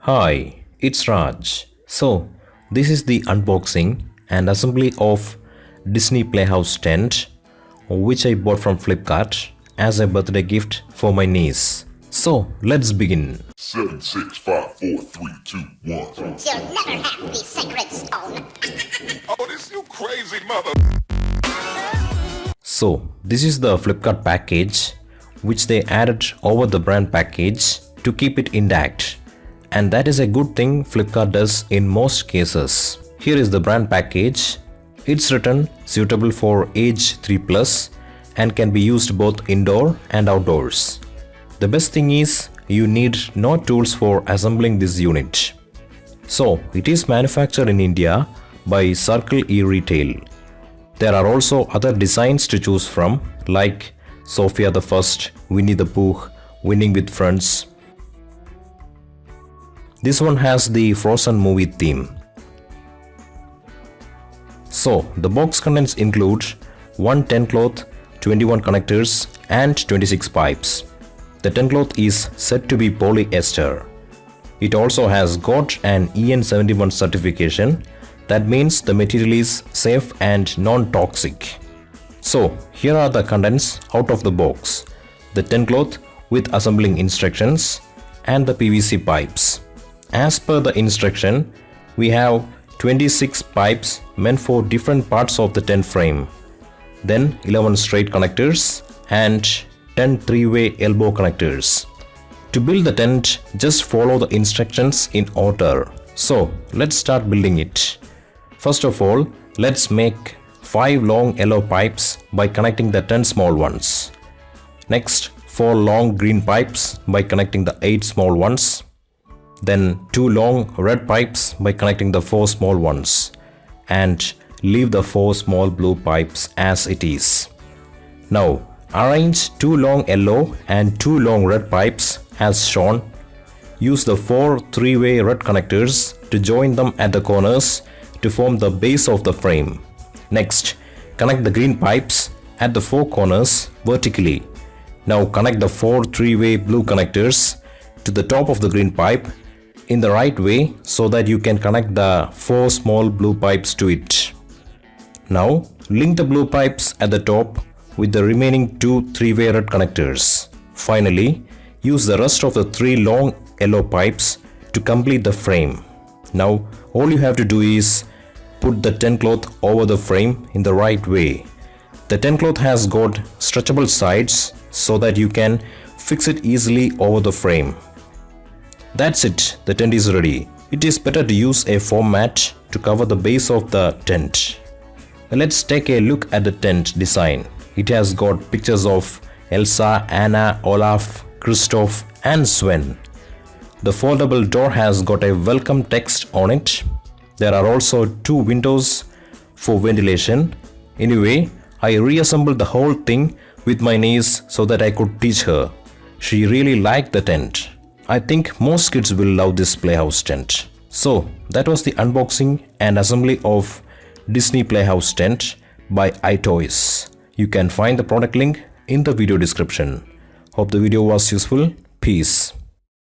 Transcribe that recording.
Hi, it's Raj. So, this is the unboxing and assembly of Disney Playhouse tent which I bought from Flipkart as a birthday gift for my niece. So, let's begin. 7, 6, 5, 4, 3, 2, 1. You'll never have the sacred stone. Oh, this you crazy mother. So, this is the Flipkart package which they added over the brand package to keep it intact. And that is a good thing Flipkart does in most cases. Here is the brand package. It's written suitable for age 3+ and can be used both indoor and outdoors. The best thing is you need no tools for assembling this unit. So it is manufactured in India by Circle E-Retail. There are also other designs to choose from like Sophia the First, Winnie the Pooh, Winning with Friends. This one has the Frozen movie theme. So the box contents include one tent cloth, 21 connectors and 26 pipes. The tent cloth is said to be polyester. It also has got an EN71 certification. That means the material is safe and non-toxic. So here are the contents out of the box. The tent cloth with assembling instructions and the PVC pipes. As per the instruction, we have 26 pipes meant for different parts of the tent frame. Then 11 straight connectors and 10 three-way elbow connectors. To build the tent, just follow the instructions in order. So let's start building it. First of all, let's make 5 long yellow pipes by connecting the 10 small ones. Next, 4 long green pipes by connecting the 8 small ones. Then 2 long red pipes by connecting the 4 small ones. And leave the 4 small blue pipes as it is. Now arrange 2 long yellow and 2 long red pipes as shown. Use the 4 three-way red connectors to join them at the corners to form the base of the frame. Next, connect the green pipes at the 4 corners vertically. Now connect the 4 three-way blue connectors to the top of the green pipe in the right way so that you can connect the 4 small blue pipes to it. Now link the blue pipes at the top with the remaining 2 three-way red connectors. Finally, use the rest of the 3 long yellow pipes to complete the frame. Now all you have to do is put the tent cloth over the frame in the right way. The tent cloth has got stretchable sides so that you can fix it easily over the frame. That's it, the tent is ready. It is better to use a foam mat to cover the base of the tent. Let's take a look at the tent design. It has got pictures of Elsa, Anna, Olaf, Kristoff and Sven. The foldable door has got a welcome text on it. There are also 2 windows for ventilation. Anyway, I reassembled the whole thing with my niece so that I could teach her. She really liked the tent. I think most kids will love this Playhouse tent. So that was the unboxing and assembly of Disney Playhouse tent by itoys. You can find the product link in the video description. Hope the video was useful. Peace.